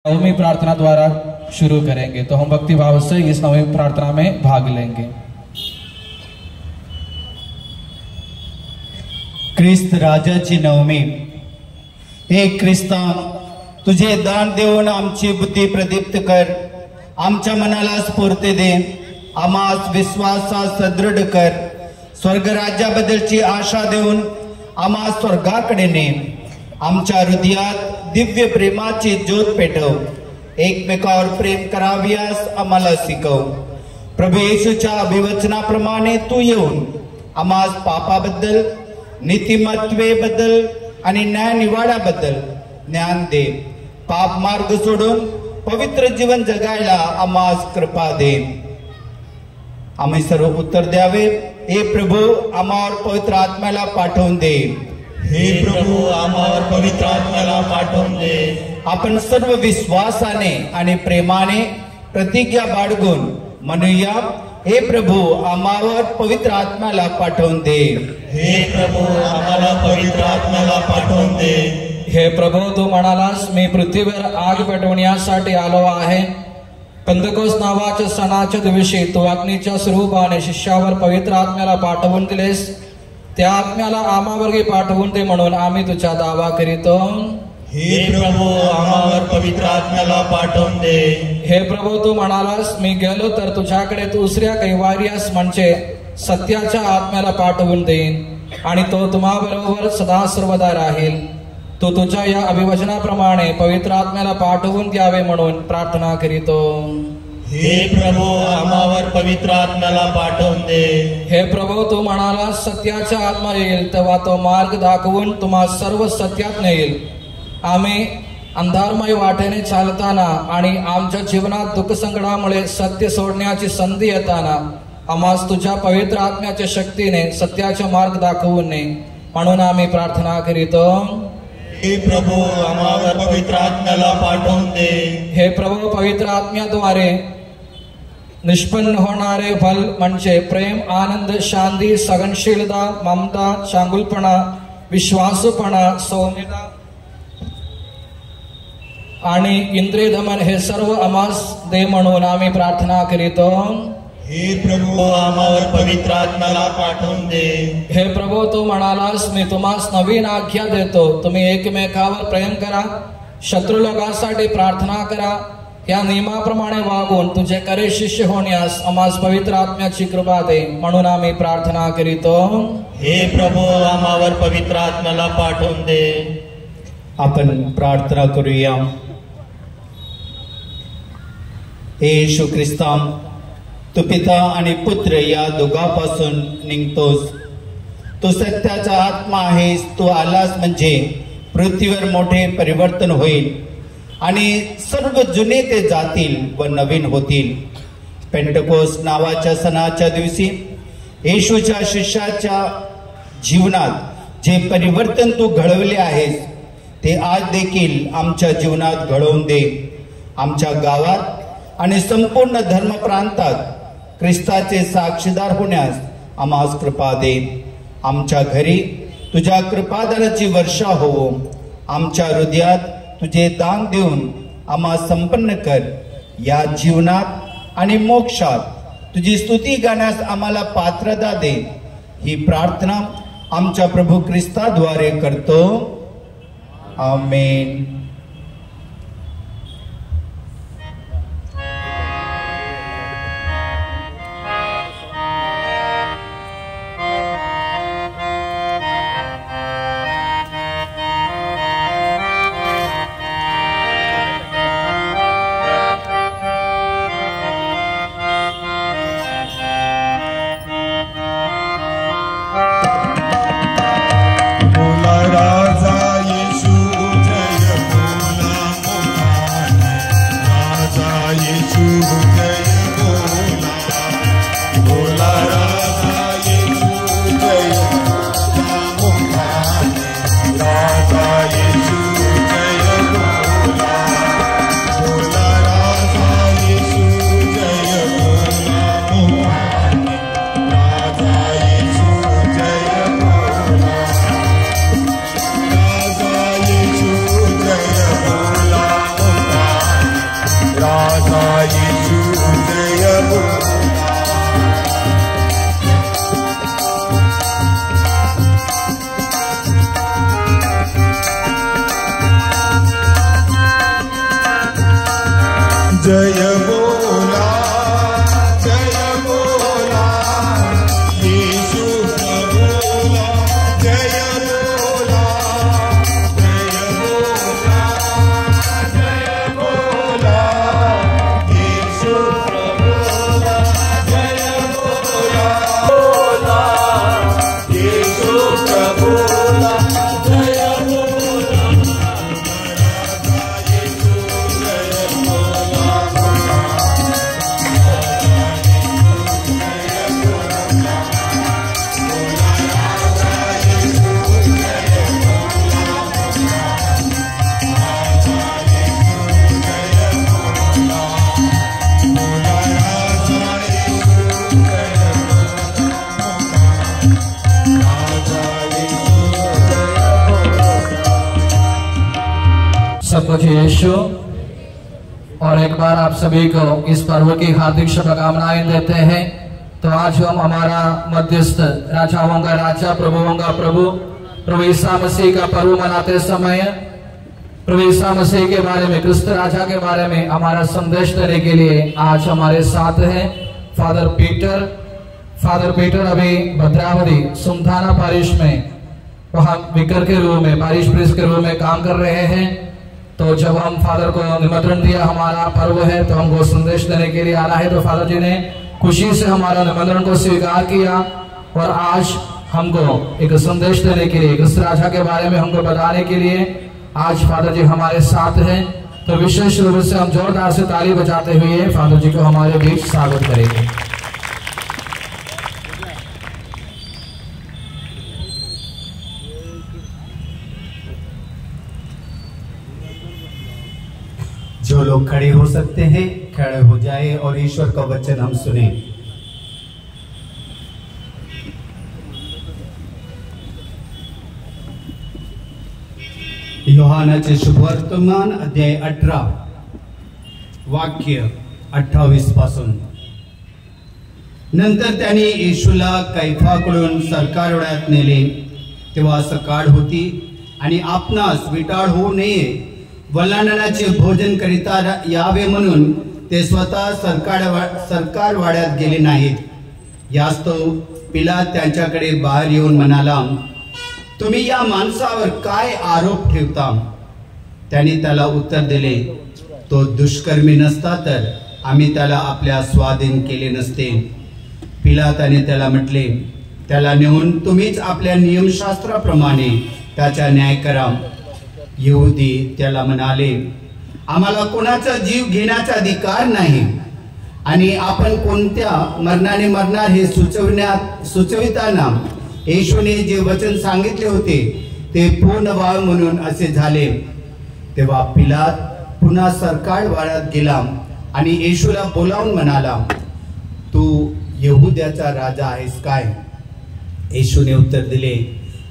नवमी प्रार्थना द्वारा शुरू करेंगे, तो हम भक्ति भाव से इस नवमी प्रार्थना में भाग लेंगे। ख्रिस्त राजाची नवमी। हे ख्रिस्ता, तुझे दान देऊन आमची बुद्धी प्रदीप्त कर, आमच्या मनाला स्फूर्ती दे, आम्हास विश्वासात सदृढ कर, स्वर्ग राज्याबद्दलची आशा देऊन आम्हा स्वर्गाकडे ने, आमच्या हृदयात दिव्य प्रेमाची ज्योत पेटव, एकमेकावर प्रेम करावियास आम्हाला शिकव। प्रभू येशूच्या अभिवचनाप्रमाणे तू येऊन आम्हास पापाबद्दल, नीतिमत्वेबद्दल आणि न्याय निवाड्याबद्दल ज्ञान दे। पाप मार्ग सोडून पवित्र जीवन जगायला आम्हास कृपा दे। आम्ही सर्व उत्तर द्यावे, हे प्रभू आम्हावर पवित्र आत्म्याला पाठवून दे। हे प्रभू आम्हावर पवित्र आत्म्याला पाठवून दे। आपण सर्व विश्वासाने आणि प्रेमाने प्रतिज्ञा बाळगून म्हणूया, हे प्रभू आम्हावर पवित्र आत्म्याला पाठवून दे। हे प्रभू आम्हाला पवित्र आत्म्याला पाठवून दे। हे प्रभू, तू म्हणालास, मी पृथ्वीवर आग पेटवण्यासाठी आलो आहे। पेंतकोस्त नावाच्या सणाच्या दिवशी तू अग्नीच्या स्वरूपाने शिष्यावर पवित्र आत्म्याला पाठवून दिलेस, त्या आत्म्याला आम्हावरही पाठवून दे म्हणून आम्ही तुझा दावा करीतो। हे प्रभू आम्हावर पवित्र आत्म्याला पाठवून दे। हे प्रभू, तू म्हणालास, मी गेलो तर तुझ्याकडे दुसऱ्या कैवार्यास म्हणजे सत्याच्या आत्म्याला पाठवून देईन आणि तो तुम्हाबरोबर सदा सर्वदा राहील। तू तुझ्या या अभिवचनाप्रमाणे पवित्र आत्म्याला पाठवून द्यावे म्हणून प्रार्थना करीतो। हे प्रभू आम्हावर पवित्र आत्म्याला पाठवून दे। हे प्रभू, तू म्हणाला, सत्याचा आत्मा येईल तेव्हा तो मार्ग दाखवून तुम्हा सर्व सत्यात नेईल। आम्ही अंधारमय वाटेने चालताना आणि आमच्या जीवनात दुःख संकटामुळे सत्य सोडण्याची संधी येताना आम्हास तुझ्या पवित्र आत्म्याच्या शक्तीने सत्याचा मार्ग दाखवून ने म्हणून आम्ही प्रार्थना करीतो। हे प्रभू आम्हावर पवित्र आत्म्याला पाठवून दे। हे प्रभू, पवित्र आत्म्याद्वारे निष्पन्न होणारे फल म्हणजे प्रेम, आनंद, शांती, सहनशीलता, ममता, चांगुलपणा, विश्वासूपणा, सौम्यता आणि इंद्रिय दमन हे सर्व आम्हास दे म्हणून आम्ही प्रार्थना करीतो। हे प्रभू आम्हावर पवित्र आत्म्याला पाठवून दे। हे प्रभू, तू म्हणालास, मी तुम्हास नवीन आज्ञा देतो, तुम्ही एकमेकावर प्रेम करा, शत्रू लोकांसाठी प्रार्थना करा, या नियमाप्रमाणे वागून तुझे खरे शिष्य होण्यास आम्हास पवित्र आत्म्याची कृपा दे म्हणून आम्ही प्रार्थना करीतो। हे प्रभू आम्हावर पवित्र आत्म्याला पाठवून दे। आपण प्रार्थना करूया। हे येशू ख्रिस्ता, तू पिता आणि पुत्र या दोघांपासून निघतोस, तू सत्याचा आत्मा आहेस। तू आलास म्हणजे पृथ्वीवर मोठे परिवर्तन होईल आणि सर्व जुने ते जातील व नवीन होतील। पेंटकोस्ट नावाच्या सणाच्या दिवशी येशूच्या शिष्याच्या जीवनात जे परिवर्तन तू घडवले आहेस ते आज देखील आमच्या जीवनात घडवून दे। आमच्या गावात आणि संपूर्ण धर्मप्रांतात ख्रिस्ताचे साक्षीदार होण्यास आम्हास कृपा दे। आमच्या घरी तुझ्या कृपादानाची वर्षा होवो। आमच्या हृदयात तुझे दान देऊन आम्हा संपन्न कर। या जीवनात आणि मोक्षात तुझी स्तुती गाण्यास आम्हाला पात्रता दे। ही प्रार्थना आमच्या प्रभू ख्रिस्ताद्वारे करतो, आमेन। जय बोला येशू प्रभूला जय बोला येशू प्रभूला जय बोला येशू प्रभूला जय बोला सबको यीशु। और एक बार आप सभी को इस पर्व की हार्दिक शुभकामनाएं देते हैं। तो आज हम हमारा मध्यस्थ राजाओं का राजा प्रभुओं का प्रभु ईसा मसीह का पर्व मनाते समय प्रभु ईसा मसीह के बारे में, क्रिस्त राजा के बारे में हमारा संदेश देने के लिए आज हमारे साथ हैं फादर पीटर अभी भद्रावती सुमथाना पारिश में वहाँ विकर के रूप में, पारिश प्रीस्ट के रूप में काम कर रहे हैं। तो जब हम फादर को निमंत्रण दिया, हमारा पर्व है तो हमको संदेश देने के लिए आना है, तो फादर जी ने खुशी से हमारा निमंत्रण को स्वीकार किया और आज हमको एक संदेश देने के लिए, क्रिस्त राजा के बारे में हमको बताने के लिए आज फादर जी हमारे साथ हैं। तो विशेष रूप से हम जोरदार से ताली बजाते हुए फादर जी को हमारे बीच स्वागत करेंगे। जो लोग खड़े हो सकते हैं खड़े हो जाए और ईश्वर का वचन हम सुने। योहानाचे शुभवर्तमान अध्याय 18 वाक्य 28 पासून। नंतर त्यांनी येशूला कैफाकडून सरकारवाड्यात नेले। तेव्हा सकाळ होती आणि आपणास विटाळ होऊ नये वल्हाणाचे भोजन करिता यावे म्हणून ते स्वतः सरकारवाड्यात गेले नाहीत। यास्तव पिलात त्यांच्याकडे बाहेर येऊन म्हणाला, तुम्ही या माणसावर काय आरोप ठेवता? त्यांनी त्याला उत्तर दिले, तो दुष्कर्मी नसता तर आम्ही त्याला आपल्या स्वाधीन केले नसते। पिलाताने त्याला म्हटले, त्याला नेऊन तुम्हीच आपल्या नियमशास्त्राप्रमाणे त्याचा न्याय करा। यहुदी त्याला म्हणाले, आम्हाला कोणाचा जीव घेण्याचा अधिकार नाही आणि आपण कोणत्या मरणाने मरणार हे सुचविताना येशूने जे वचन सांगितले होते ते पूर्ण व्हावे म्हणून असे झाले। तेव्हा पिलात पुन्हा सरकारवाड्यात गेला आणि येशूला बोलावून म्हणाला, तू यहुद्याचा राजा आहेस काय? येशूने उत्तर दिले,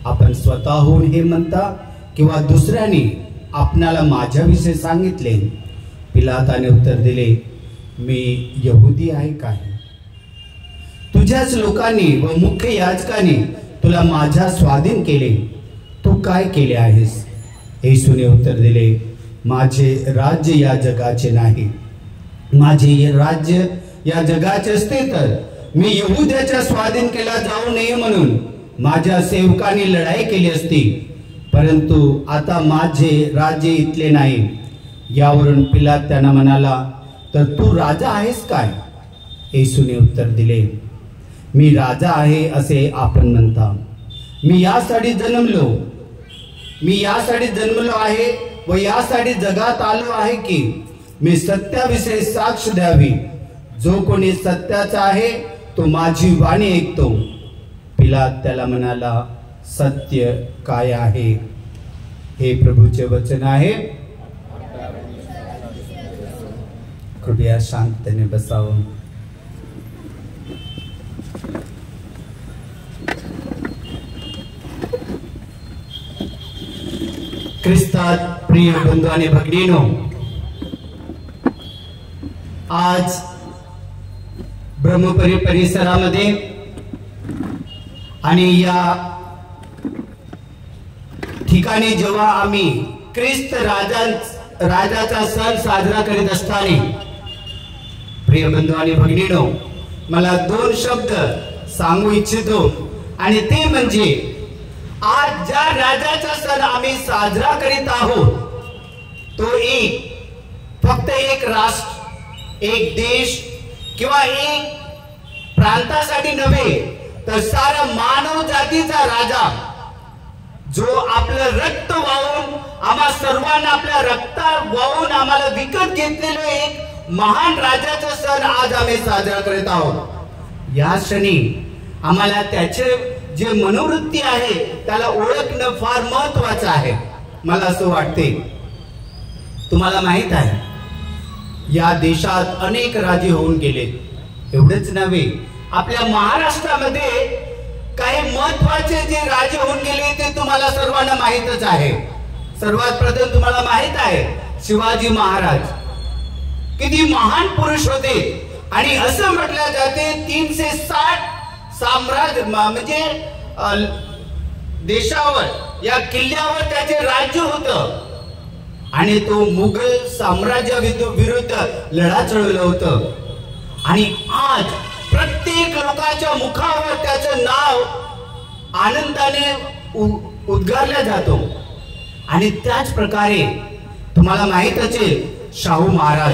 आपण स्वतःहून हे म्हणता किंवा दुसऱ्याने आपणाला माझ्याविषयी सांगितले? पिलाताने उत्तर दिले, मी यहुदी आहे काय? तुझ्याच लोकांनी व मुख्य याजकांनी तुला माझ्या स्वाधीन केले, तू काय केले आहेस? येशूने उत्तर दिले, माझे राज्य या जगाचे नाही। माझे राज्य या जगाचे असते तर मी यहुद्याच्या स्वाधीन केला जाऊ नये म्हणून माझ्या सेवकांनी लढाई केली असती, परंतु आता माझे राज्य इथले नाही। यावरून पिलात त्यांना म्हणाला, तर तू राजा आहेस काय? येशूने उत्तर दिले, मी राजा आहे असे आपण म्हणता। मी यासाठी जन्मलो आहे व यासाठी जगात आलो आहे की मी सत्याविषयी साक्ष द्यावी। जो कोणी सत्याचा आहे तो माझी वाणी ऐकतो। पिलात त्याला म्हणाला, सत्य काय आहे? हे प्रभूचे वचन आहे। कृपया शांततेने बसावं। ख्रिस्तात प्रिय बंधू आणि भगिनीनो, आज ब्रह्मपुरी परिसरामध्ये आणि या ठिकाणी जेव्हा आम्ही ख्रिस्त राजाचा सण साजरा करीत असताना प्रिय बंधू आणि भगिनीनो, मला 2 शब्द सांगू इच्छितो आणि ते म्हणजे आज ज्या राजाचा सण आम्ही साजरा करीत आहोत तो फक्त एक राष्ट्र, एक देश किंवा एक प्रांतासाठी नव्हे, तर सारा मानव जातीचा राजा, जो आपलं रक्त वाहून आम्हा सर्वांना आपल्या रक्तात वाहून आम्हाला विकत घेतलेलं एक महान राजाचा सण आज आम्ही साजरा करत आहोत। या क्षणी आम्हाला त्याचे जे मनोवृत्ती आहे त्याला ओळखणं फार महत्वाचं आहे। मला असं वाटते, तुम्हाला माहित आहे या देशात अनेक राजे होऊन गेले। एवढंच नव्हे, आपल्या महाराष्ट्रामध्ये काही महत्वाचे जे राजे होऊन गेले ते तुम्हाला सर्वांना माहीतच आहे। सर्वात प्रथम तुम्हाला माहित आहे शिवाजी महाराज किती महान पुरुष होते आणि असं म्हटलं जाते 360 साम्राज्य म्हणजे देशावर या किल्ल्यावर त्याचे राज्य होतं आणि तो मुघल साम्राज्य विरुद्ध लढा चढवलं होतं। आणि आज प्रत्येक लोकांच्या मुखावर त्याचं नाव आनंदाने उद्गारला जातो। आणि त्याच प्रकारे तुम्हाला माहित असेल शाहू महाराज,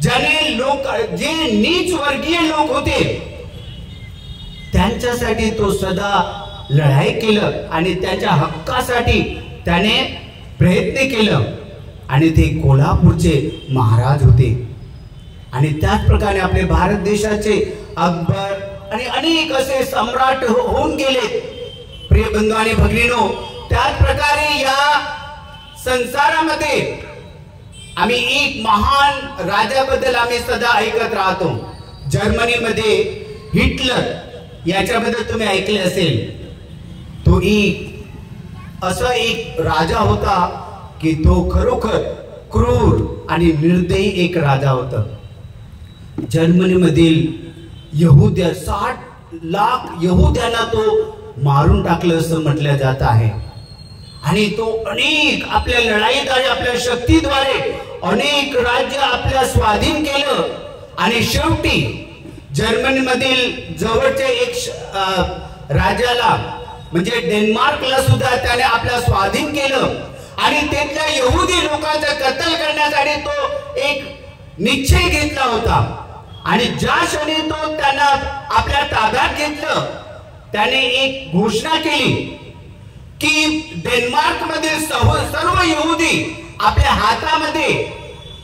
ज्याने जे नीच वर्गीय लोक होते त्यांच्यासाठी तो सदा लढाई केलं आणि त्यांच्या हक्कासाठी त्याने प्रयत्न केलं आणि ते कोल्हापूरचे महाराज होते। आणि त्याच प्रकारे आपले भारत देशाचे अकबर आणि अनेक असे सम्राट होऊन गेले। प्रिय बंधू आणि भगिनीनो, त्याच प्रकारे या संसारामध्ये आम्ही एक महान राजाबद्दल आम्ही सदा ऐकत राहतो। जर्मनीमध्ये हिटलर याच्याबद्दल तुम्ही ऐकले असेल। तो असा एक राजा होता की तो खरोखर क्रूर आणि निर्दयी एक राजा होता। जर्मनीमधील यहुद्या 60 लाख यहुद्यांना तो मारून टाकलं असं म्हटलं जात आहे। आणि तो अनेक आपल्या लढाईत आणि आपल्या शक्तीद्वारे अनेक राज्य आपल्या स्वाधीन केलं आणि शेवटी जर्मनीमधील जवळच्या एक राजाला म्हणजे डेन्मार्कला सुद्धा त्याने आपल्या स्वाधीन केलं आणि तिथल्या यहुदी लोकांचा कत्ल करण्यासाठी तो एक निश्चय घेतला होता। आणि ज्या क्षणी तो त्यांना आपल्या ताब्यात घेतलं त्याने एक घोषणा केली की डेन्मार्क मधील सर्व यहुदी आपल्या हातामध्ये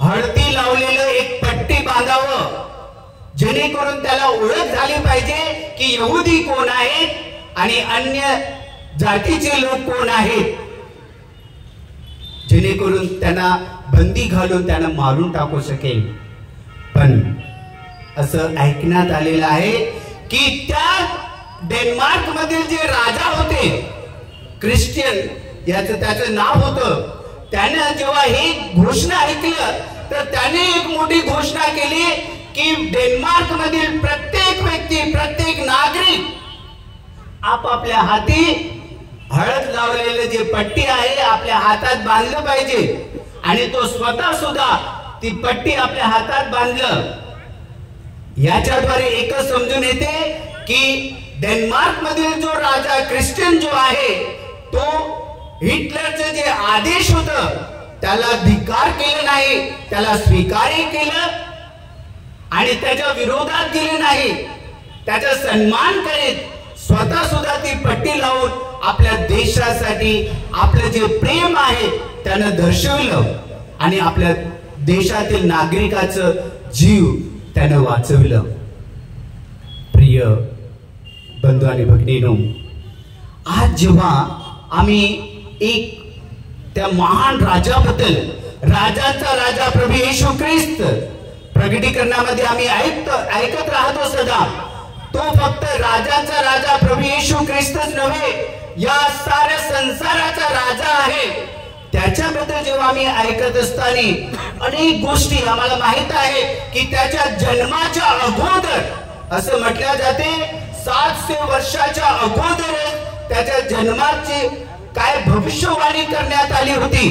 हळदी लावलेलं एक पट्टी बांधावं, जेणेकरून त्याला ओळख झाली पाहिजे की यहुदी कोण आहेत आणि अन्य जातीचे लोक कोण आहेत, जेणेकरून त्यांना बंदी घालून त्यांना मारून टाकू शकेल। पण असं ऐकण्यात आलेलं आहे की त्या डेन्मार्क मधील जे राजा होते ख्रिश्चन त्याचं नाव होतं, त्याने जेव्हा ही घोषणा ऐकलं तर त्याने एक मोठी घोषणा केली की डेन्मार्क मधील प्रत्येक व्यक्ती, प्रत्येक नागरिक आपापल्या हाती हळद लावलेले जे पट्टी आहे आपल्या हातात बांधलं पाहिजे। आणि तो स्वतः सुद्धा ती पट्टी आपल्या हातात बांधलं। याच्याद्वारे एकच समजून येते की डेन्मार्क मधील जो राजा ख्रिश्चन जो आहे तो हिटलरचे जे आदेश होतं त्याला धिक्कार केलं नाही, त्याला स्वीकारही केलं आणि त्याच्या विरोधात गेले नाही, त्याचा सन्मान करीत स्वतः सुद्धा ती पट्टी लावून आपल्या देशासाठी आपलं जे प्रेम आहे त्यानं दर्शवलं आणि आपल्या देशातील नागरिकाचं जीव त्यानं वाचवलं। प्रिय बंधू आणि भगिनीनो, आज जेव्हा आम्ही एक त्या महान राजाबद्दल, राजाचा राजा प्रभू येशू ख्रिस्त प्रगटीकरणामध्ये आम्ही ऐकत राहतो सदा, तो फक्त राजाचा राजा प्रभू येशू ख्रिस्तच नव्हे, या साऱ्या संसाराचा राजा आहे। त्याच्याबद्दल जेव्हा आम्ही ऐकत असताना अनेक गोष्टी आम्हाला माहित आहे की त्याच्या जन्माच्या अगोदर असं म्हटलं जाते 700 वर्षाच्या अगोदर त्याच्या जन्माची काय भविष्यवाणी करण्यात आली होती।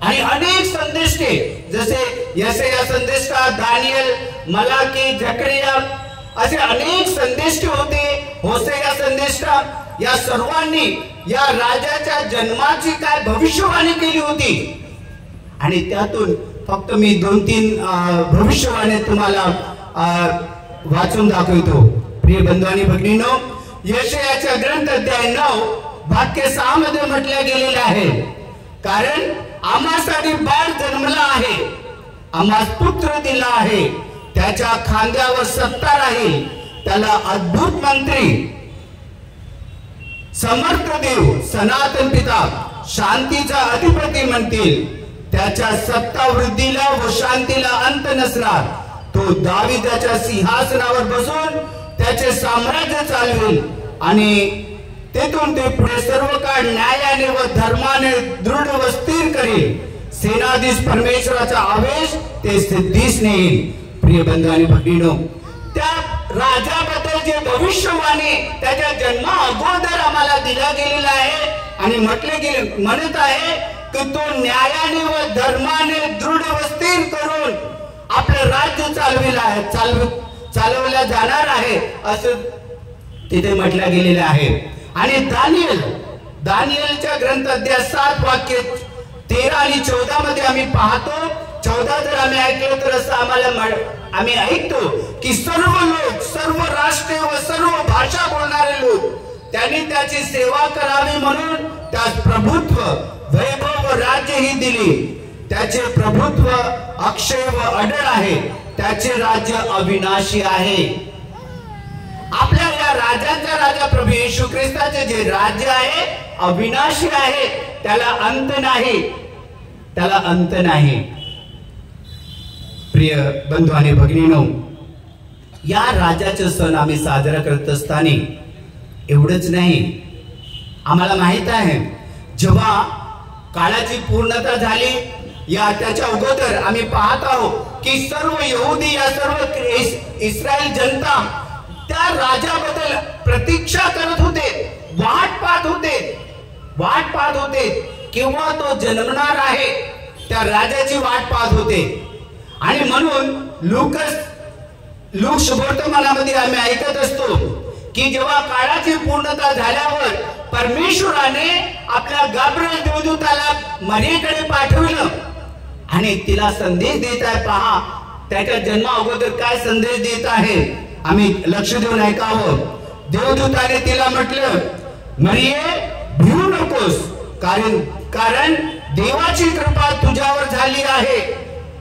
आणि अनेक संदेष्टे जसे यशया संदेष्टा, दानियल, मलाकी, झकरिया असे अनेक संदेष्टे होते, होसेया संदेष्टा, या सर्वांनी या राजाच्या जन्माची काय भविष्यवाणी केली होती. आणि त्यातून फक्त मी 2-3 भविष्यवाणी तुम्हाला वाचून दाखवतो. प्रिय बंधू आणि भगिनींनो, यशयाच्या ग्रंथ अध्याय 9 वाक्य 6 मध्ये म्हटले गेलेले आहे, कारण आम्हासाठी बाळ जन्मला आहे, आम्हास पुत्र दिला आहे, त्याच्या खांद्यावर सत्ता राहील, त्याला अद्भुत मंत्री, समर्थ देव, सनातन पिता, शांतीचा अधिपती म्हणतील. त्याच्या सत्ता वृद्धीला व शांतीला अंत नसणार. तो दाविदाच्या सिंहासनावर बसून त्याचे साम्राज्य चालवेल आणि तेथून ते पुढे सर्व काळ न्यायाने व धर्माने दृढ व स्थिर करेल. सेनाधीश परमेश्वराचा आवेश ते सिद्धीस नेईल. प्रिय बंधू आणि भगिनींनो, त्या राजाबद्दल जे भविष्यवाणी त्याच्या जन्मा अगोदर आम्हाला दिला गेलेला आहे आणि म्हटले गेले म्हणत आहे की तो न्यायाने व धर्माने दृढ व स्थिर करून आपलं राज्य चालवल्या जाणार आहे असं तिथे म्हटलं गेलेलं आहे. आणि दानियलच्या ग्रंथ अध्याय 7 वाक्य 13 आणि 14 मध्ये आम्ही पाहतो. 14 जर आम्ही ऐकलं तर असं आम्ही ऐकतो की सर्व लोक, सर्व राष्ट्र व सर्व भाषा बोलणारे लोक त्यांनी त्याची सेवा करावी म्हणून त्यास प्रभुत्व, वैभव व राज्य ही दिली. त्याचे प्रभुत्व अक्षय व अडळ आहे, त्याचे राज्य अविनाशी आहे. आपल्या या राजांचा राजा प्रभू येशू ख्रिस्ताचे जे राज्य आहे अविनाशी आहे, त्याला अंत नाही, त्याला अंत नाही. प्रिय बंधू आणि भगिनींनो, या राजाचे सण आम्ही साजरा करत असताना एवढंच नाही, आम्हाला माहित आहे जेव्हा काळाची पूर्णता झाली या त्याच्या अगोदर आम्ही पाहत आहोत की सर्व यहुदी, या सर्व इस्रायल जनता त्या राजाबद्दल प्रतीक्षा करत होते, वाट पाहत होते केव्हा तो जन्मणार आहे, त्या राजाची वाट पाहत होते. आणि म्हणून लूक शुभवर्तमानामध्ये आम्ही ऐकत असतो की जेव्हा काळाची पूर्णता झाल्यावर परमेश्वराने आपल्या गाब्रिएल देवदूताला मरियेकडे पाठवलं आणि तिला संदेश देत आहे. पहा त्याच्या जन्मा अगोदर काय संदेश देत आहे, आम्ही लक्ष देऊन ऐकावं. देवदूताने तिला म्हटलं, मरिये भिवू नकोस, कारण देवाची कृपा तुझ्यावर झाली आहे.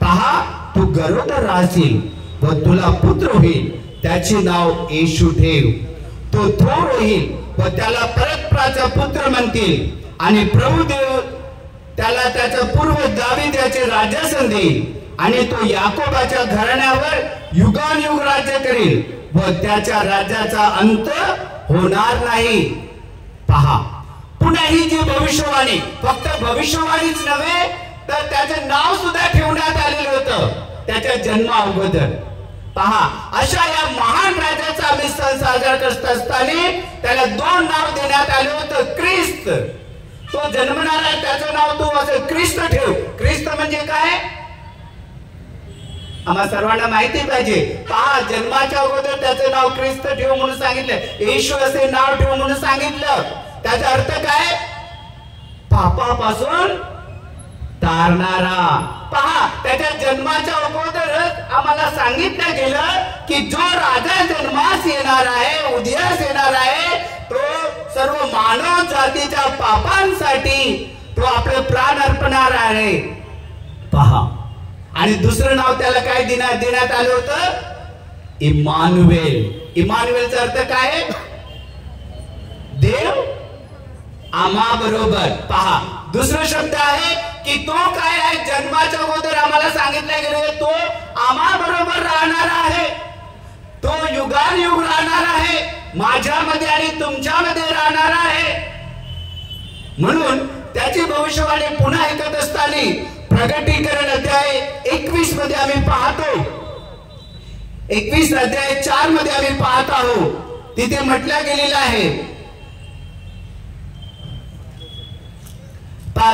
पहा तू गरोदर राहशील व तुला पुत्र होईल, त्याचे नाव येशू ठेव. तो थोर होईल व त्याला परतप्राचा पुत्र म्हणतील आणि प्रभू देव त्याला त्याचा पूर्व दावीदाचे राजासन देईल आणि तो याकोबाच्या घराण्यावर युगानुयुग राज्य करेल व त्याच्या राज्याचा अंत होणार नाही. पहा पुन्हा ही जी भविष्यवाणी, फक्त भविष्यवाणीच नव्हे तर त्याचे नाव सुद्धा ठेवण्यात आलेलं होतं त्याच्या जन्मा अगोदर. पहा अशा या महान राजाचा आम्ही सण साजरा करत असताना त्याला 2 नाव देण्यात आले होतं. ख्रिस्त, तो जन्मणार आहे त्याचं नाव तू असं ख्रिस्त ठेव. ख्रिस्त म्हणजे काय आम्हाला सर्वांना माहिती पाहिजे. पहा जन्माच्या अगोदर त्याचं नाव ख्रिस्त ठेव म्हणून सांगितलं, येशू असे नाव ठेव म्हणून सांगितलं. त्याचा अर्थ काय, पापापासून तारणारा. पहा त्याच्या जन्माच्या अगोदरच आम्हाला सांगितलं गेलं की जो राजा जन्मास येणार आहे, उदयास येणार आहे, तो सर्व मानव जातीच्या पापांसाठी तो आपले प्राण अर्पणार आहे. पहा आणि दुसरं नाव त्याला काय देण्यात आलं होतं, इम्मानुएल. इम्मानुएलचा अर्थ काय, देव आम्हा बरोबर. पहा दुसरा शब्द आहे की तो काय आहे, जन्माच्या अगोदर आम्हाला सांगितलं गेलं तो आम्हा बरोबर राहणार आहे, तो युगानुयुग राहणार आहे, माझ्यामध्ये आणि तुमच्यामध्ये राहणार आहे. म्हणून त्याची भविष्यवाणी पुन्हा ऐकत असताना प्रकटीकरण अध्याय 21 मध्ये आम्ही पाहतो, 21 अध्याय 4 मध्ये आम्ही पाहत आहोत. तिथे म्हटलं गेलेलं आहे,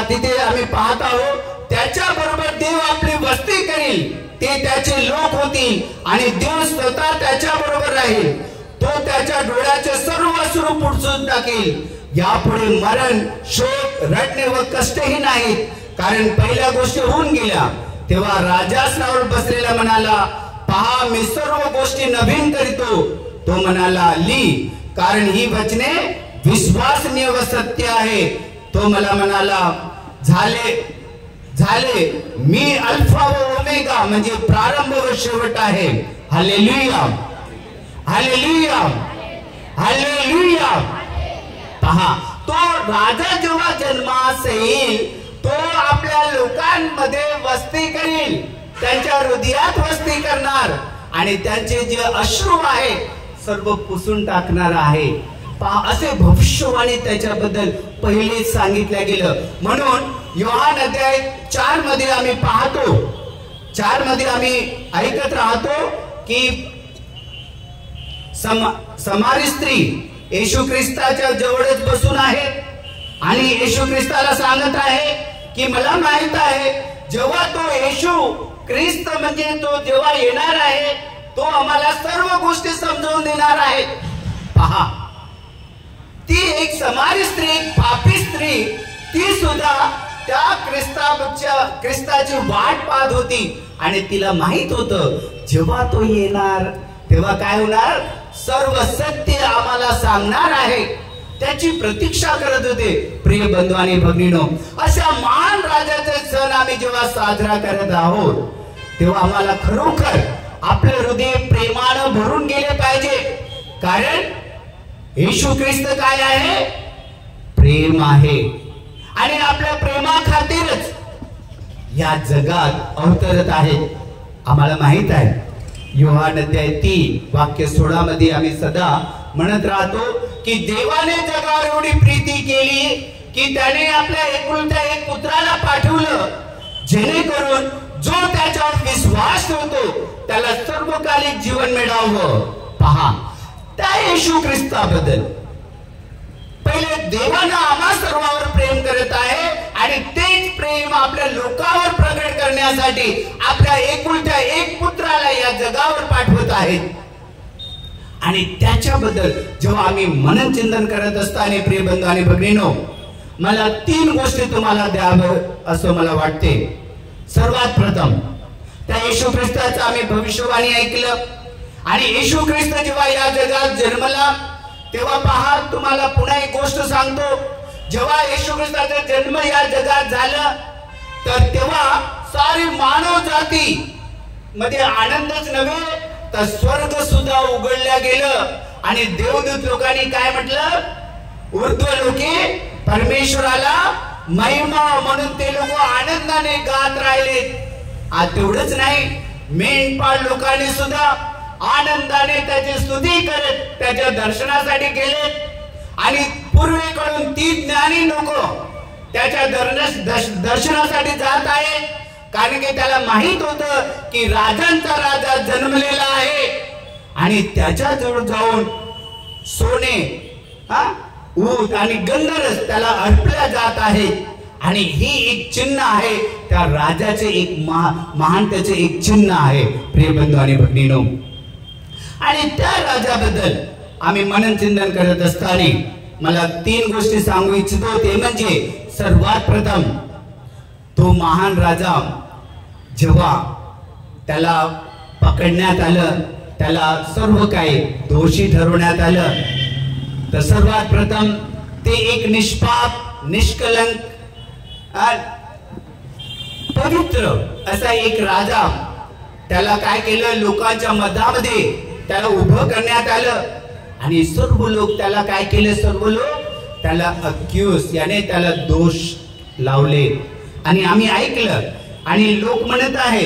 तिथे आम्ही पाहत आहोत त्याच्या बरोबर देव आपली वस्ती करील, ते त्याचे लोक होतील आणि देव स्वतः त्याच्या बरोबर राहील. तो त्याच्या डोळ्याचे सर्व अश्रू पुसून टाकेल. यापुढे मरण, शोक, रडणे व कष्टही नाहीत, कारण पहिल्या गोष्टी होऊन गेल्या. तेव्हा राजासनावर बसलेला म्हणाला, पहा मी सर्व गोष्टी नवीन करीतो. तो म्हणाला, ली, कारण ही वचने विश्वासनीय व सत्य आहे. तो मला म्हणाला, झाले झाले, मी अल्फा व ओमेगा म्हणजे प्रारंभ व शेवट आहे. Hallelujah, hallelujah, hallelujah. पहा, तो राजा जेव्हा जन्मास येईल, तो आपल्या लोकांमध्ये वस्ती करील, त्यांच्या हृदयात वस्ती करणार आणि त्यांचे जे अश्रू आहे सर्व पुसून टाकणार आहे. पहा, असे भविष्यवाणी त्याच्याबद्दल पहिलेच सांगितलं गेलं. म्हणून योहान अध्याय 4 मध्ये आम्ही पाहतो, 4 मध्ये आम्ही ऐकत राहतो की समारी स्त्री येशू ख्रिस्ताच्या जवळच बसून आहे आणि येशू ख्रिस्ताला सांगत आहे की मला माहित आहे जेव्हा तो येशू ख्रिस्त म्हणजे तो जेव्हा येणार आहे, तो आम्हाला सर्व गोष्टी समजावून देणार आहे. पहा, ती एक समारी स्त्री, एक पापी स्त्री, ती सुद्धा त्या ख्रिस्ताची वाट पाहत होती आणि तिला माहित होतं जेव्हा तो येणार तेव्हा काय होणार, सर्व सत्य आम्हाला सांगणार आहे. त्याची प्रतीक्षा करत होते. प्रिय बंधू आणि भगिनीनो, अशा महान राजाचा सण आम्ही जेव्हा साजरा करत आहोत, तेव्हा आम्हाला खरोखर आपले हृदय प्रेमानं भरून गेले पाहिजे. कारण येशू ख्रिस्त काय आहे, प्रेम आहे आणि आपल्या प्रेमा खातीरच या जगात अवतरत आहे. आम्हाला माहित आहे, योहान अध्याय 3 वाक्य 16 मध्ये आम्ही सदा म्हणत राहतो की देवाने जगावर एवढी प्रीती केली की त्याने आपल्या एकुलत्या एक पुत्राला पाठवलं, जेणेकरून जो त्याच्यावर विश्वास ठेवतो त्याला सर्वकालिक जीवन मिळावं. पहा, त्या येशू ख्रिस्ताबद्दल पहिले देवानं आम्हा सर्वांवर प्रेम करत आहे आणि तेच प्रेम आपल्या लोकांवर प्रकट करण्यासाठी आपल्या एकुलत्या एक पुत्राला या जगावर पाठवत आहेत. आणि त्याच्याबद्दल जेव्हा आम्ही मनन चिंतन करत असताना प्रिय बंधू आणि भगिनीनो, मला 3 गोष्टी तुम्हाला द्यावं असं मला वाटते. सर्वात प्रथम, त्या येशू ख्रिस्ताचं आम्ही भविष्यवाणी ऐकलं आणि येशू ख्रिस्त जेव्हा या जगात जन्मला तेव्हा पहा, तुम्हाला पुन्हा एक गोष्ट सांगतो. जेव्हा येशू ख्रिस्ताचा जन्म या जगात झाला तर तेव्हा सारी मानव जाती मध्ये आनंदच नव्हे तर स्वर्ग सुद्धा उघडल्या गेलं आणि देवदूत लोकांनी काय म्हटलं, ऊर्ध्व लोके परमेश्वराला महिमा, म्हणून ते लोक आनंदाने गात राहिले. आज तेवढंच नाही, मेंढपाळ लोकांनी सुद्धा आनंदाने त्याची स्तुती करत त्याच्या दर्शनासाठी गेले आणि पूर्वेकडून 3 ज्ञानी लोक त्याच्या दर्शनासाठी जात आहेत. कारण की त्याला माहित होतं की राजांचा राजा जन्मलेला आहे आणि त्याच्या जवळ जाऊन सोने, ऊद आणि गंधरस त्याला अर्पल्या जात आहे आणि ही एक चिन्ह आहे, त्या राजाचे एक महानतेचे एक चिन्ह आहे. प्रिय बंधू आणि भगिनीनो, आणि त्या राजाबद्दल आम्ही मनन चिंतन करत असताना मला 3 गोष्टी सांगू इच्छितो. ते म्हणजे सर्वात प्रथम, तो महान राजा जेव्हा त्याला पकडण्यात आलं, त्याला सर्व काही दोषी ठरवण्यात आलं, तर सर्वात प्रथम ते एक निष्पाप, निष्कलंक, पवित्र असा एक राजा, त्याला काय केलं, लोकांच्या मधामध्ये त्याला उभं करण्यात आलं आणि सर्व लोक त्याला काय केले, सर्व लोक त्याला अक्यूज याने त्याला दोष लावले. आणि आम्ही ऐकलं आणि लोक म्हणत आहे,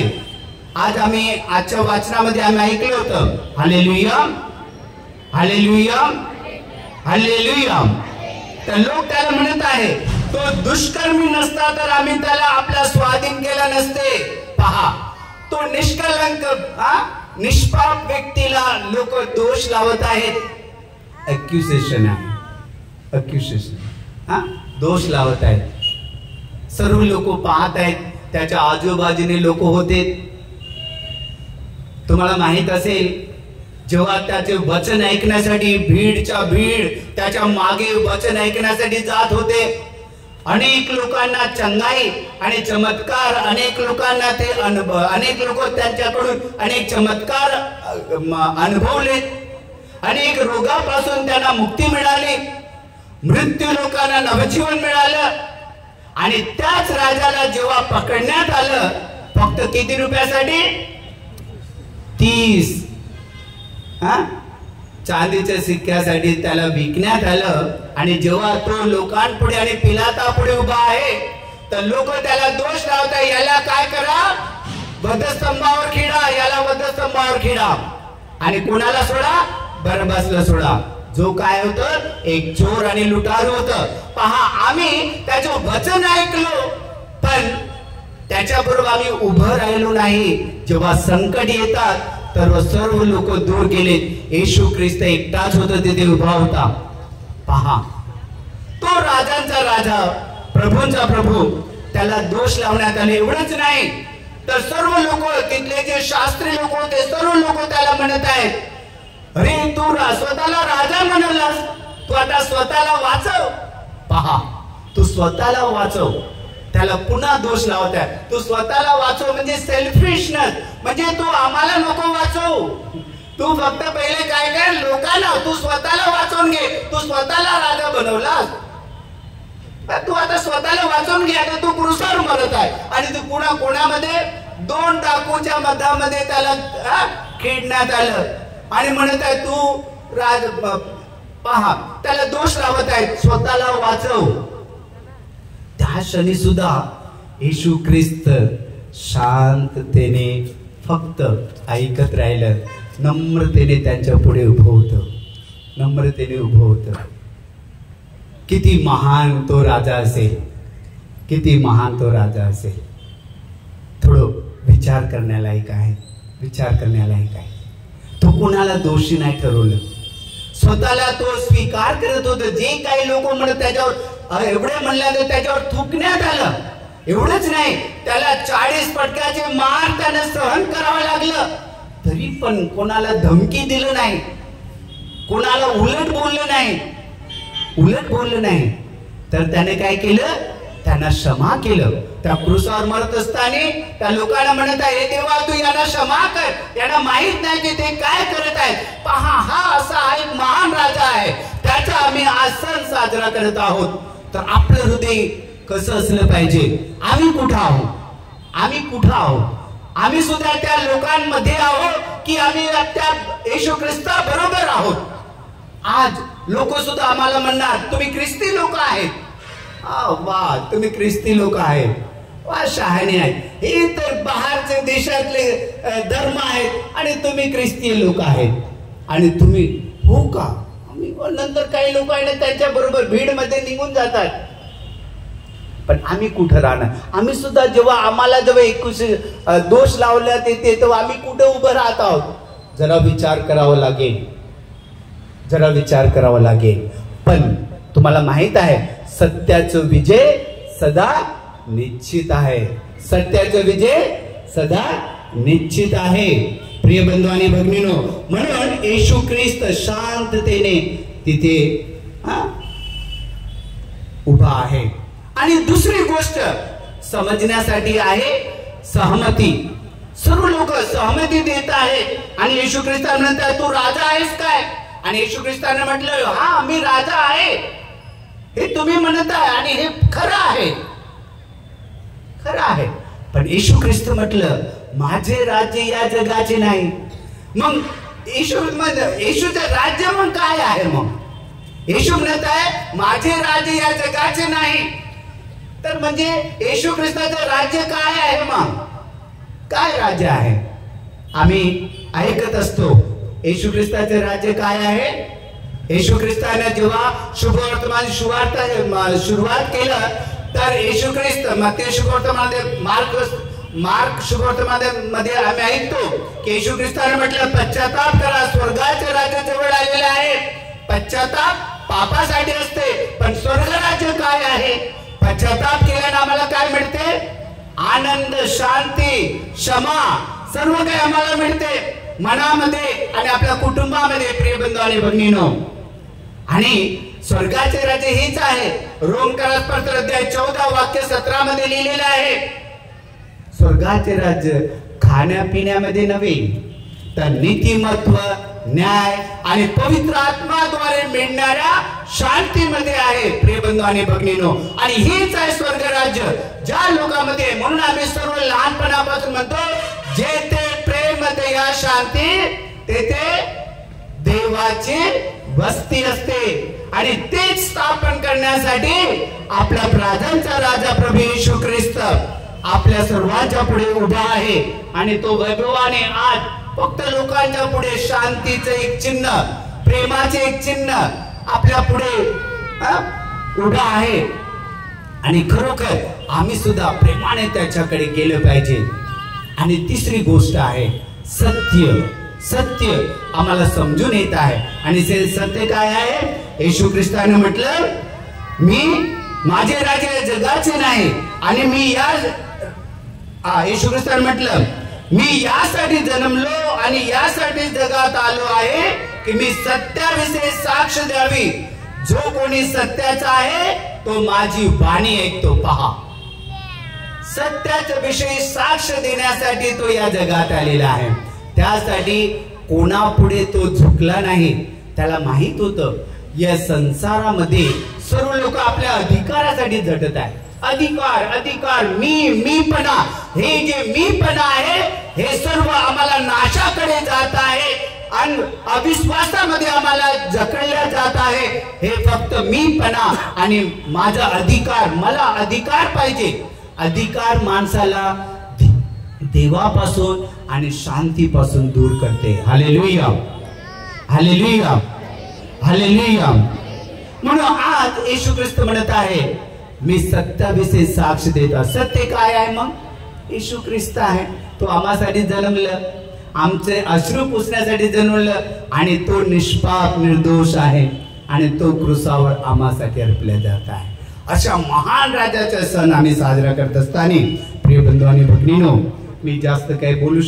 आज आम्ही आजच्या वाचनामध्ये आम्ही ऐकलं होतं, हालेलुया, हालेलुया, हालेलुया. तर लोक त्याला म्हणत आहे, तो दुष्कर्मी नसता तर आम्ही त्याला आपल्या स्वाधीन केला नसते. पहा, तो निष्कलंक, निष्पाप व्यक्तीला लोक दोष लावत आहेत. अक्युसेशन आहे, अक्युसेशन, दोष लावत आहेत. सर्व लोक पाहत आहेत, त्याच्या आजूबाजूने लोक होते. तुम्हाला माहित असेल, जेव्हा त्याचे वचन ऐकण्यासाठी भीडच्या भीड त्याच्या मागे वचन ऐकण्यासाठी जात होते. अनेक लोकांना चंगाई आणि चमत्कार, अनेक लोकांना ते अनेक लोक त्यांच्याकडून अनेक चमत्कार अनुभवले. अनेक रोगापासून त्यांना मुक्ती मिळाली. मृत्यू लोकांना नवजीवन मिळालं. आणि त्याच राजाला जेव्हा पकडण्यात आलं, फक्त किती रुपयासाठी? 30 चांदीच्या सिक्क्यासाठी त्याला विकण्यात आलं. आणि जेव्हा तो लोकांपुढे आणि पिलातापुढे उभा आहे, तर लोक त्याला दोष लावतात, याला काय करा? वधस्तंभावर खिडा, याला वधस्तंभावर खिडा. आणि कोणाला सोडा? बरबसला सोडा, जो काय होतं? एक चोर आणि लुटारू होतं. पहा, आम्ही त्याचं वचन ऐकलो, पण त्याच्याबरोबर आम्ही उभं राहिलो नाही. जेव्हा संकट येतात तर सर्व लोक दूर गेले. येशू ख्रिस्त एकटाच होता, तिथे उभा होता. पहा, तो राजांचा राजा, प्रभूंचा प्रभू, त्याला दोष लावण्यात आले. एवढंच नाही तर सर्व लोक, तिथले जे शास्त्री लोक होते, सर्व लोक त्याला म्हणत आहेत, अरे तू स्वतःला राजा म्हणलास, तू आता स्वतःला वाचव. पहा, तू स्वतःला वाचव. त्याला पुन्हा दोष लावतात, तू स्वतःला वाचव म्हणजे सेल्फिशनेस, म्हणजे तू आम्हाला नको वाचव. तू फक्त पहिले काय कर? लोकांना. तू स्वतःला वाचवून घे. तू स्वतःला राजा बनवलास, तू आता स्वतःला वाचवून घे. आता तू क्रूसावर मरत आहे. आणि तू पुन्हा कोणामध्ये? 2 डाकूच्या मधामध्ये त्याला खेळण्यात आलं. आणि म्हणत आहे तू राज. पहा, त्याला दोष लावत आहेत, स्वतःला वाचव. त्या क्षणी सुद्धा येशू ख्रिस्त शांततेने फक्त ऐकत राहिलं. नम्रतेने त्यांच्या पुढे उभं होतं. नम्रतेने उभं होतं. किती महान तो राजा असेल, किती महान तो राजा असेल. थोडं विचार करण्यालायक आहे. विचार करण्यालायक आहे. तो कुणाला दोषी नाही ठरवलं. स्वतःला तो स्वीकार करत होता. जे काही लोक म्हणत त्याच्यावर एवढे म्हणल्यानंतर त्याच्यावर थुकण्यात आलं. एवढंच नाही, त्याला 40 फटक्याचे मार त्याने सहन करावं लागलं. तरी पण कोणाला धमकी दिलं नाही, कोणाला उलट बोललं नाही. उलट बोललं नाही तर त्याने काय केलं? त्यांना क्षमा केलं. त्या क्रूसावर मरत असताना त्या लोकांना म्हणत आहे, हे देवा तू यांना क्षमा कर, यांना माहित नाही की ते काय करत आहेत. पहा, हा असा एक महान राजा आहे, त्याचा आम्ही आज सण साजरा करत आहोत. तर आपलं हृदय कसं असलं पाहिजे? आम्ही कुठं आहोत? आम्ही कुठं आहोत? आम्ही सुद्धा त्या लोकांमध्ये आहोत की आम्ही त्या येशू ख्रिस्ता बरोबर आहोत? आज लोक सुद्धा आम्हाला म्हणणार, तुम्ही ख्रिस्ती लोक आहेत. वा, तुम्ही ख्रिस्ती लोक आहेत, वा शहाणे आहेत. हे तर बाहेरचे देशातले धर्म आहेत आणि तुम्ही ख्रिस्ती लोक आहेत. आणि तुम्ही हो का? नंतर काही लोक आहेत त्यांच्या बरोबर भीड मध्ये निघून जातात. पण आम्ही कुठं राहणार? आम्ही सुद्धा जेव्हा आम्हाला जेव्हा दोष लावण्यात येते तेव्हा आम्ही कुठं उभं राहत आहोत? जरा विचार करावा लागेल. जरा विचार करावा लागेल. पण तुम्हाला माहित आहे, सत्याचं विजय सदा निश्चित आहे. सत्याचा विजय सदा निश्चित आहे. प्रिय बंधू आणि भगिनीनो, म्हणून येशू ख्रिस्त शांततेने तिथे उभा आहे. आणि दुसरी गोष्ट समजण्यासाठी आहे सहमती. सर्व लोक सहमती देत आहेत आणि येशू ख्रिस्ताने म्हणतात, तू राजा आहेस काय? आणि येशू ख्रिस्ताने म्हटलं, हा मी राजा आहे. हे तुम्ही म्हणत आहे आणि हे खरं आहे, खरं आहे. पण येशू ख्रिस्त म्हटलं, माझे राज्य या जगाचे नाही. मग येशूचं राज्य मग काय आहे? मग येशू म्हणत आहे, माझे राज्य या जगाचे नाही. तर म्हणजे येशू ख्रिस्ताचं राज्य काय आहे? मग काय राज्य आहे? आम्ही ऐकत असतो येशू ख्रिस्ताचे राज्य काय आहे. येशू ख्रिस्ताने जेव्हा शुभवर्तमान सुरुवात केलं तर येशू ख्रिस्त मत्ती शुभवर्तमान मार्क शुभवर्तमानामध्ये आम्ही ऐकतो की येशू ख्रिस्ताने म्हटलं, पश्चाताप करा, स्वर्गाचे राज्य जवळ आलेले आहे. पश्चाताप पापासाठी असते, पण स्वर्ग राज्य काय आहे? पश्चाताप केल्याने आम्हाला काय मिळते? आनंद, शांती, क्षमा सर्व काही आम्हाला मिळते मनामध्ये आणि आपल्या कुटुंबामध्ये प्रिय बंधू आणि भगिनीनो. आणि स्वर्गाचे राज्य हेच आहे. रोमकारास पत्र अध्याय 14 वाक्य 17 मध्ये लिहिलेलं आहे. स्वर्गाचे राज्य खाण्यापिण्यामध्ये नव्हे तर नीतिमत्व, न्याय आणि पवित्र आत्माद्वारे मिळणाऱ्या शांतीमध्ये आहे प्रिय बंधू आणि भगिनीनो. आणि हेच आहे स्वर्ग राज्य ज्या लोकांमध्ये. म्हणून आम्ही सर्व लहानपणापासून म्हणतो जेथे प्रेम या शांती तेथे देवाची वस्ती असते. आणि तेच स्थापन करण्यासाठी आपला प्रार्थांचा राजा प्रभू येशू ख्रिस्त आपल्या सर्वांच्या पुढे उभा आहे. आणि तो वैभवाने आज फक्त लोकांच्या पुढे शांतीचे एक चिन्ह, प्रेमाचे एक चिन्ह आपल्या पुढे उभा आहे. आणि खरोखर आम्ही सुद्धा प्रेमाने त्याच्याकडे गेलं पाहिजे. आणि तिसरी गोष्ट आहे सत्य. सत्य आम्हाला समजून येत आहे. आणि सत्य काय आहे? येशू ख्रिस्ताने म्हटलं मी माझे राज्य जगाचे नाही. आणि मी येशू ख्रिस्ताने म्हटलं मी यासाठी जन्मलो आणि यासाठी जगात आलो आहे की मी सत्याविषयी साक्ष द्यावी. जो कोणी सत्याचा आहे तो माझी वाणी ऐकतो. पहा, सत्याच्या विषयी साक्ष देण्यासाठी तो या जगात आलेला आहे. त्यासाठी कोणापुढे तो झुकला नाही. त्याला माहित होतं या संसारामध्ये सर्व लोक आपल्या अधिकारासाठी झटत आहेत. अधिकार, अधिकार, मीपणा, हे जे मीपणा आहे हे सर्व आम्हाला नाशाकडे जात आहे आणि अविश्वासामध्ये आम्हाला जखडल्या जात आहे. हे फक्त मीपणा आणि माझा अधिकार, मला अधिकार पाहिजे. अधिकार माणसाला देवापासून आणि शांतीपासून दूर करते. Hallelujah, hallelujah, hallelujah. म्हणून आज येशू ख्रिस्त म्हणत आहे मी सत्याविषयी साक्ष देतो. सत्य काय आहे मग? येशू ख्रिस्त आहे. तो आम्हासाठी जन्मलं, आमचे अश्रू पुसण्यासाठी जन्मलं आणि तो निष्पाप निर्दोष आहे आणि तो क्रूसावर आम्हासाठी अर्पला जात आहे. अशा महान राजाचा सण आम्ही साजरा करत असताना प्रिय बंधू आणि भगिनीनो, मी जास्त काही बोलू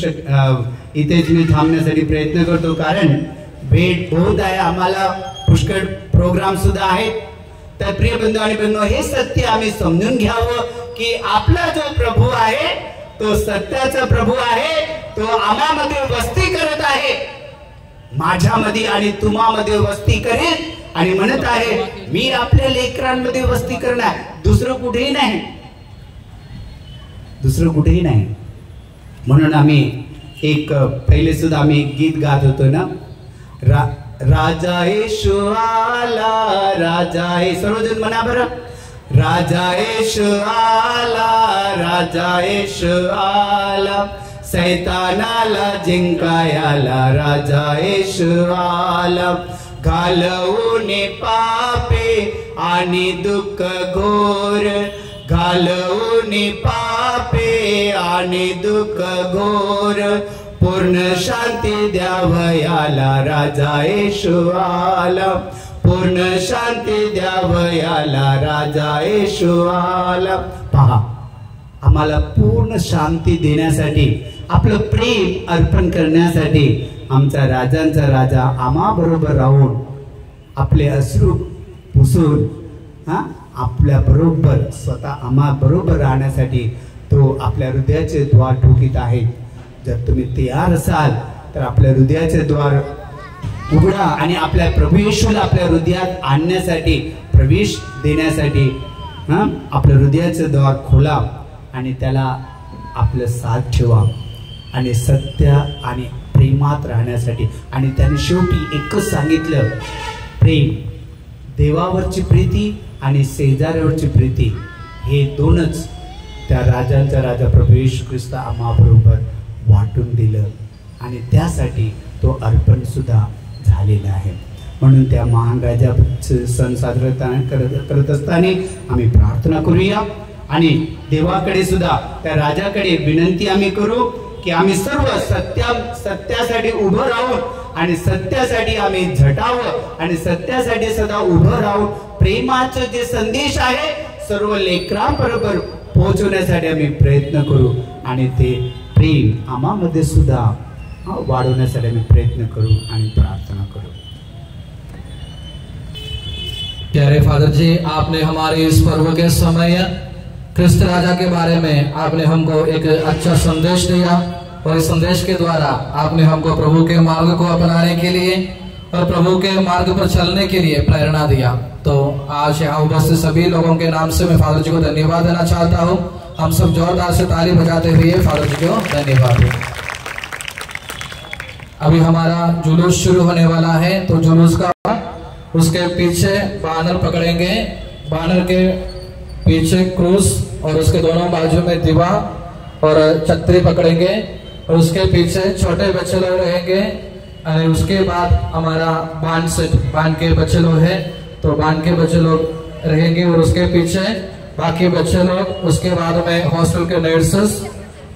इथेच मी थांबण्यासाठी प्रयत्न करतो कारण भेट बहुत आहे. आम्हाला पुष्कळ प्रोग्राम सुद्धा आहेत. तर प्रिय बंधू आणि भगिनीनो, हे सत्य आम्ही समजून घ्यावं की आपला जो प्रभू आहे तो सत्याचा प्रभू आहे. तो आम्हामध्ये वस्ती करत आहे, माझ्यामध्ये आणि तुम्हामध्ये वस्ती करेल. आणि म्हणत आहे मी आपल्या लेकरांमध्ये वस्ती करणार, दुसरं कुठेही नाही, दुसरं कुठेही नाही. म्हणून आम्ही एक पहिले सुद्धा आम्ही गीत गात होतो ना, राजा येशू आला, राजा ये, सर्वजण म्हणा बरं, राजा येशू आला, राजा येशू आला, सैतानाला जिंकायला राजा येशू आला. घालवून पापे आणि दुःख घोर, घालवून पापे आणि दुःख घोर, पूर्ण शांती द्यावयाला राजा येशू आला, पूर्ण शांती द्यावयाला राजा येशू आला. पहा, आम्हाला पूर्ण शांती देण्यासाठी, आपलं प्रेम अर्पण करण्यासाठी आमचा राजांचा राजा आम्हा बरोबर राहून आपले अश्रू पुसून आपल्या बरोबर स्वतः आम्हा बरोबर राहण्यासाठी तो आपल्या हृदयाचे द्वार ठोकीत आहे. जर तुम्ही तयार असाल तर आपल्या हृदयाचे द्वार उघडा आणि आपल्या प्रभू येशूला आपल्या हृदयात आणण्यासाठी, प्रवेश देण्यासाठी आपल्या हृदयाचे द्वार खोला आणि त्याला आपलं साथ ठेवा आणि सत्य आणि प्रेमात राहण्यासाठी. आणि त्याने शेवटी एकच सांगितलं, प्रेम, देवावरची प्रीती आणि शेजाऱ्यावरची प्रीती, हे दोनच त्या राजांचा राजा प्रभू येशू ख्रिस्त आम्हाबरोबर वाटून दिलं आणि त्यासाठी तो अर्पण सुद्धा झालेला आहे. म्हणून त्या महान राजाचे सण साजरा करत असताना आम्ही प्रार्थना करूया आणि देवाकडे सुद्धा त्या राजाकडे विनंती आम्ही करू की आम्ही सर्व सत्यासाठी उभं राहून आणि सत्यासाठी आम्ही झटावं आणि सत्यासाठी सदा उभं राहून प्रेमाचं जे संदेश आहे सर्व लेकरांबरोबर पोहोचवण्यासाठी आम्ही प्रयत्न करू आणि ते प्रेम आम्हामध्ये सुद्धा वाढवण्यासाठी आम्ही प्रयत्न करू आणि प्रार्थना करू. प्यारे फादर जी, आपने हमारे इस पर्व के समय क्रिस्त राजा के बारे में आपने हमको एक अच्छा संदेश दिया और इस संदेश के द्वारा आपने हमको प्रभु के मार्ग को अपनाने के लिए और प्रभु के मार्ग पर चलने के लिए प्रेरणा दिया. तो आज यहाँ उपस्थित सभी लोगों के नाम से मैं फादर जी को धन्यवाद देना चाहता हूँ. हम सब जोरदार से ताली बजाते हुए फादर जी को धन्यवाद दें. अभी हमारा जुलूस शुरू होने वाला है, तो जुलूस का उसके पीछे बैनर पकड़ेंगे, बैनर के पीछे क्रूस और उसके दोनों बाजू में दीवा और छतरी पकड़ेंगे और उसके पीछे छोटे बच्चे लोग रहेंगे. और उसके बाद हमारा बांड सेट, बांड के बच्चे लोग हैं तो बांड के बच्चे लोग रहेंगे और उसके पीछे बाकी बच्चे लोग. उसके बाद में हॉस्टल के नर्सेस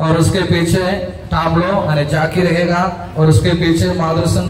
और उसके पीछे टाबलो यानी जाकी रहेगा और उसके पीछे मादरसन.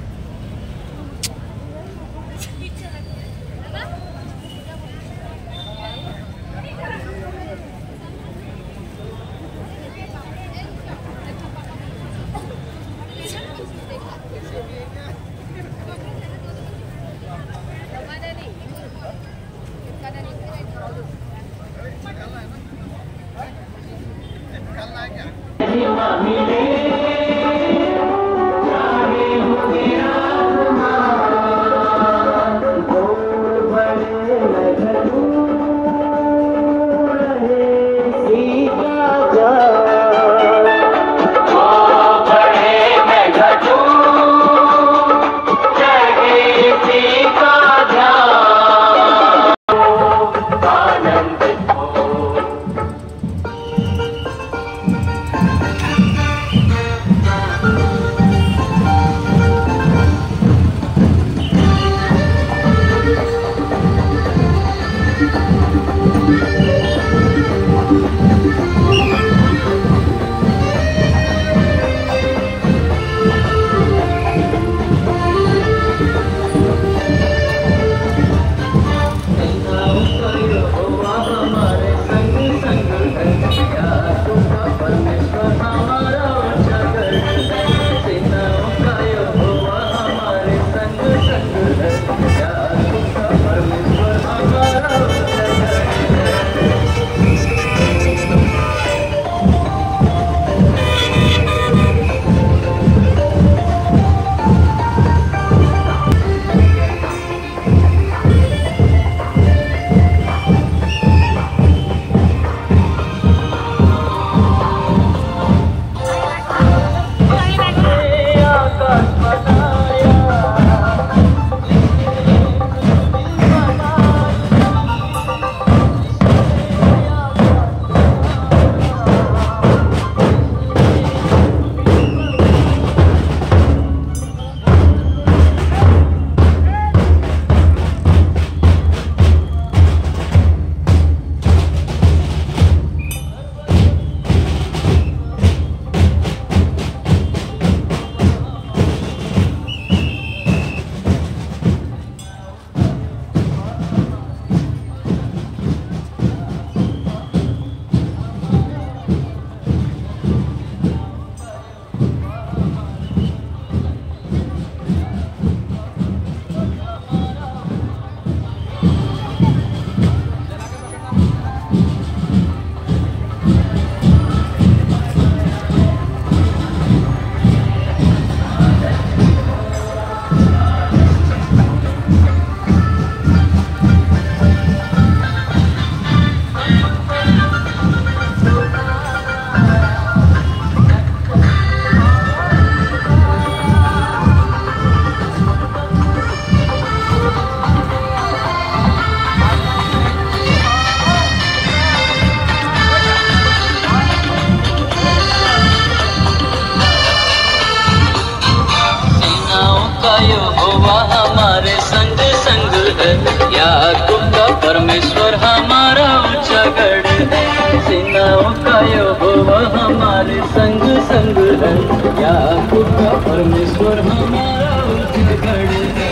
परमेश्वर हमारा ऊंचा गढ़ है, सेनाओं का यहोवा हमारे संग संग है। याकूब का परमेश्वर हमारा ऊंचा गढ़ है।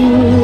प्रभु